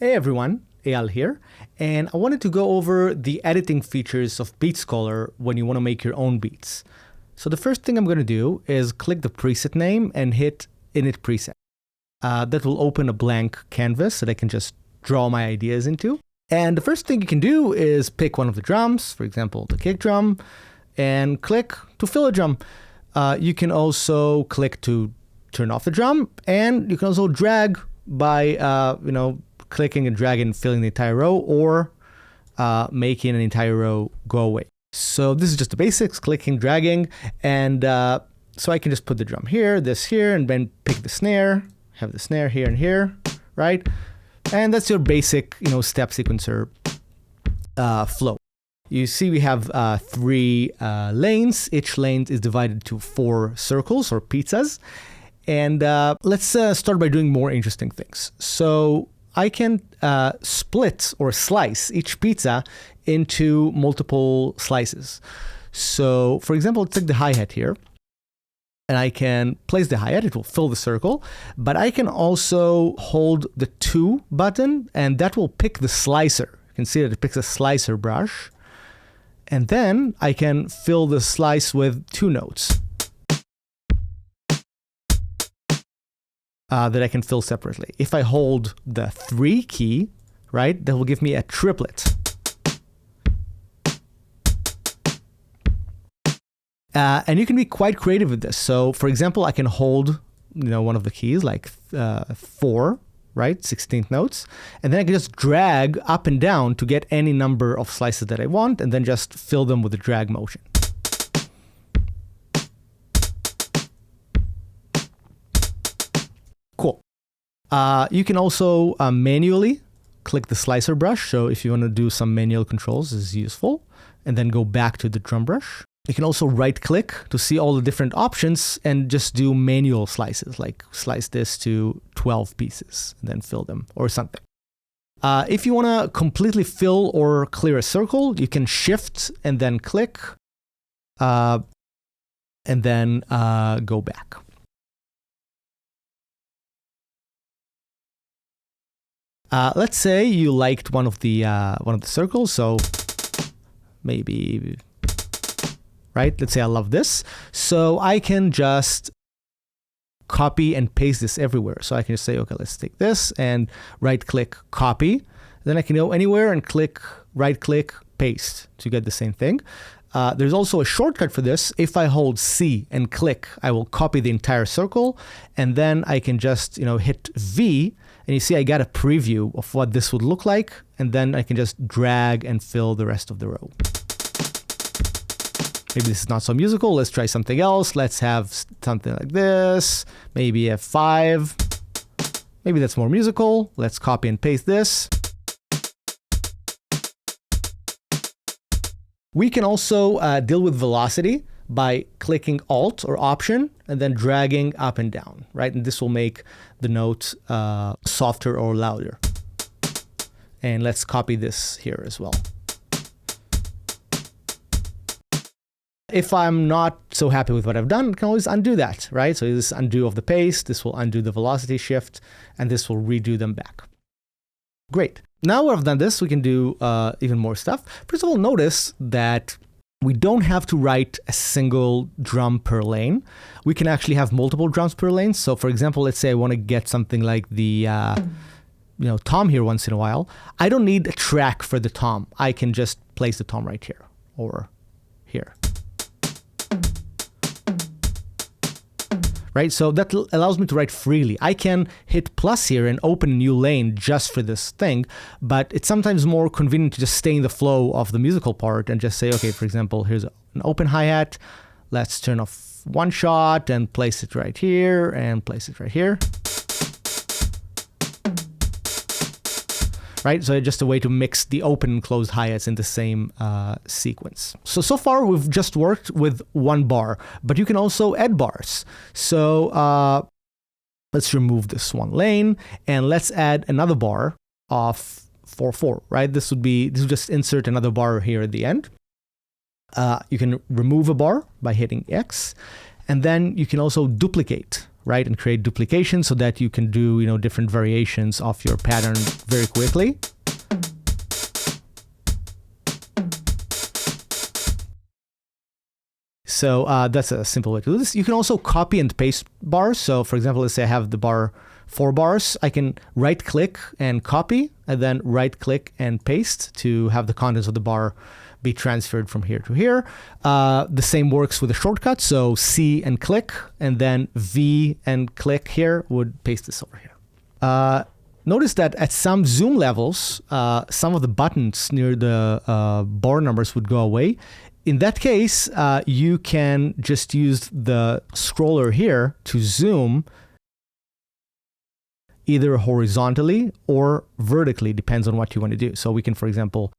Hey everyone, Eyal here, and I wanted to go over the editing features of Beat Scholar when you want to make your own beats. So the first thing I'm going to do is click the preset name and hit Init Preset. That will open a blank canvas that I can just draw my ideas into. And the first thing you can do is pick one of the drums, for example, the kick drum, and click to fill a drum. You can also click to turn off the drum, and you can also drag by, clicking and dragging and filling the entire row, or making an entire row go away. So this is just the basics, clicking, dragging, and so I can just put the drum here, this here, and then pick the snare, have the snare here and here, right? And that's your basic, step sequencer flow. You see we have 3 lanes. Each lane is divided into 4 circles or pizzas. And let's start by doing more interesting things. So I can split or slice each pizza into multiple slices. So for example, let's take the hi-hat here. And I can place the hi-hat, it will fill the circle, but I can also hold the 2 button and that will pick the slicer. You can see that it picks a slicer brush. And then I can fill the slice with 2 notes that I can fill separately. If I hold the 3 key, right, that will give me a triplet. And you can be quite creative with this. So for example, I can hold, one of the keys like 4, right, 16th notes, and then I can just drag up and down to get any number of slices that I want, and then just fill them with a drag motion. Cool. You can also manually click the slicer brush. So if you want to do some manual controls, this is useful, and then go back to the drum brush. You can also right click to see all the different options and just do manual slices, like slice this to 12 pieces and then fill them or something. If you want to completely fill or clear a circle, you can shift and then click and then go back. Let's say you liked one of the circles, so maybe, right? Let's say I love this. So I can just copy and paste this everywhere. So I can just say, okay, let's take this and right click, copy. Then I can go anywhere and click, right click, paste to get the same thing. There's also a shortcut for this. If I hold C and click, I will copy the entire circle. And then I can just, hit V. And you see I got a preview of what this would look like. And then I can just drag and fill the rest of the row. Maybe this is not so musical. Let's try something else. Let's have something like this. Maybe a 5. Maybe that's more musical. Let's copy and paste this. We can also deal with velocity by clicking Alt or Option and then dragging up and down, right? And this will make the note softer or louder. And let's copy this here as well. If I'm not so happy with what I've done, I can always undo that, right? So this undo of the pace, this will undo the velocity shift, and this will redo them back. Great. Now I've done this, we can do even more stuff. First of all, notice that we don't have to write a single drum per lane. We can actually have multiple drums per lane. So for example, let's say I want to get something like the tom here once in a while. I don't need a track for the tom. I can just place the tom right here or here. Right, so that allows me to write freely. I can hit plus here and open a new lane just for this thing, but it's sometimes more convenient to just stay in the flow of the musical part and just say, okay, for example, here's an open hi-hat. Let's turn off one shot and place it right here and place it right here. Right, so just a way to mix the open and closed hi-hats in the same sequence. So far we've just worked with 1 bar, but you can also add bars. So let's remove this 1 lane and let's add another bar of 4/4, right? This would just insert another bar here at the end. You can remove a bar by hitting X, and then you can also duplicate, right? And create duplication so that you can do, different variations of your pattern very quickly. So that's a simple way to do this. You can also copy and paste bars. So for example, let's say I have the bar 4 bars. I can right click and copy, and then right click and paste to have the contents of the bar be transferred from here to here. The same works with a shortcut. So C and click, and then V and click here would paste this over here. Notice that at some zoom levels, some of the buttons near the bar numbers would go away. In that case, you can just use the scroller here to zoom either horizontally or vertically, depends on what you want to do. So we can, for example,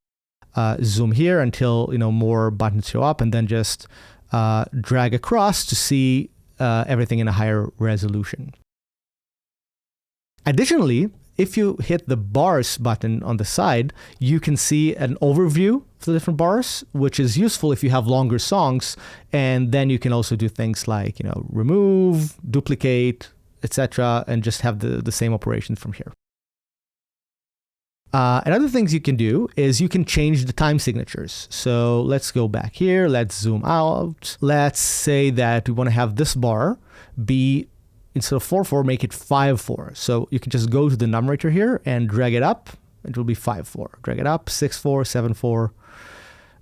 zoom here until more buttons show up, and then just drag across to see everything in a higher resolution. Additionally, if you hit the bars button on the side, you can see an overview of the different bars, which is useful if you have longer songs. And then you can also do things like, remove, duplicate, etc., and just have the same operations from here. And other things you can do is you can change the time signatures. So let's go back here. Let's zoom out. Let's say that we want to have this bar be, instead of 4/4, make it 5/4. So you can just go to the numerator here and drag it up. It will be 5/4. Drag it up, 6/4, 7/4,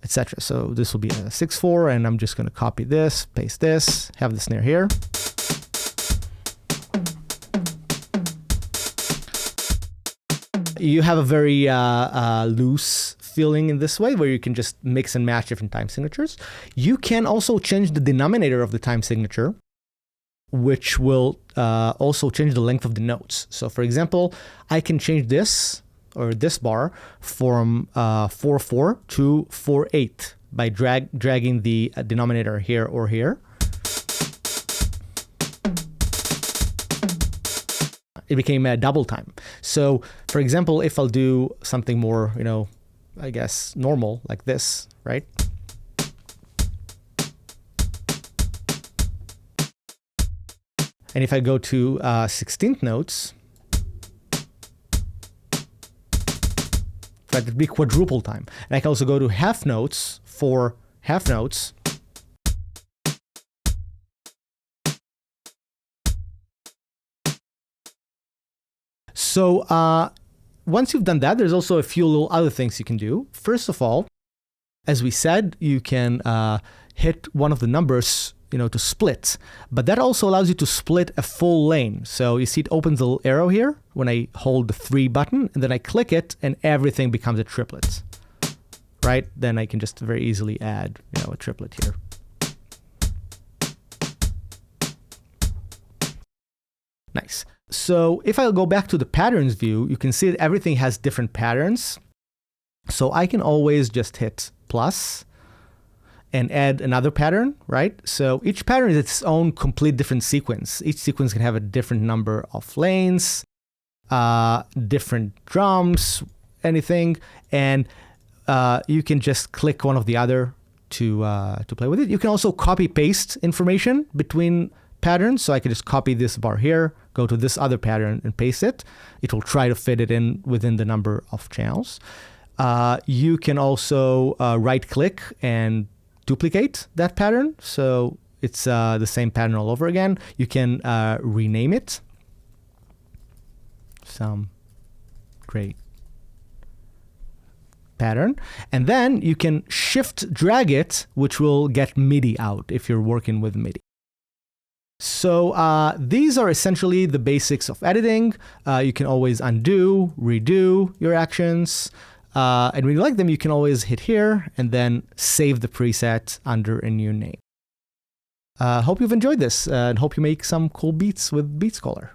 etc. So this will be a 6/4, and I'm just going to copy this, paste this, have the snare here. You have a very loose feeling in this way, where you can just mix and match different time signatures. You can also change the denominator of the time signature, which will also change the length of the notes. So for example, I can change this, or this bar, from 4/4 to 4/8 by dragging the denominator here or here. It became a double time. So for example, if I'll do something more, I guess normal, like this, right? And if I go to 16th notes, that would be quadruple time. And I can also go to half notes for half notes. So once you've done that, there's also a few little other things you can do. First of all, as we said, you can hit one of the numbers to split, but that also allows you to split a full lane. So you see it opens a little arrow here when I hold the 3 button, and then I click it and everything becomes a triplet, right? Then I can just very easily add, a triplet here. Nice. So if I go back to the patterns view, you can see that everything has different patterns. So I can always just hit plus and add another pattern, right? So each pattern is its own complete different sequence. Each sequence can have a different number of lanes, different drums, anything, and you can just click one of the other to play with it. You can also copy paste information between patterns. So I can just copy this bar here, go to this other pattern and paste it. It will try to fit it in within the number of channels. You can also right click and duplicate that pattern. So it's the same pattern all over again. You can rename it. Some great pattern. And then you can shift drag it, which will get MIDI out if you're working with MIDI. So these are essentially the basics of editing. You can always undo, redo your actions. And when you like them, you can always hit here and then save the preset under a new name. Hope you've enjoyed this and hope you make some cool beats with BeatScholar.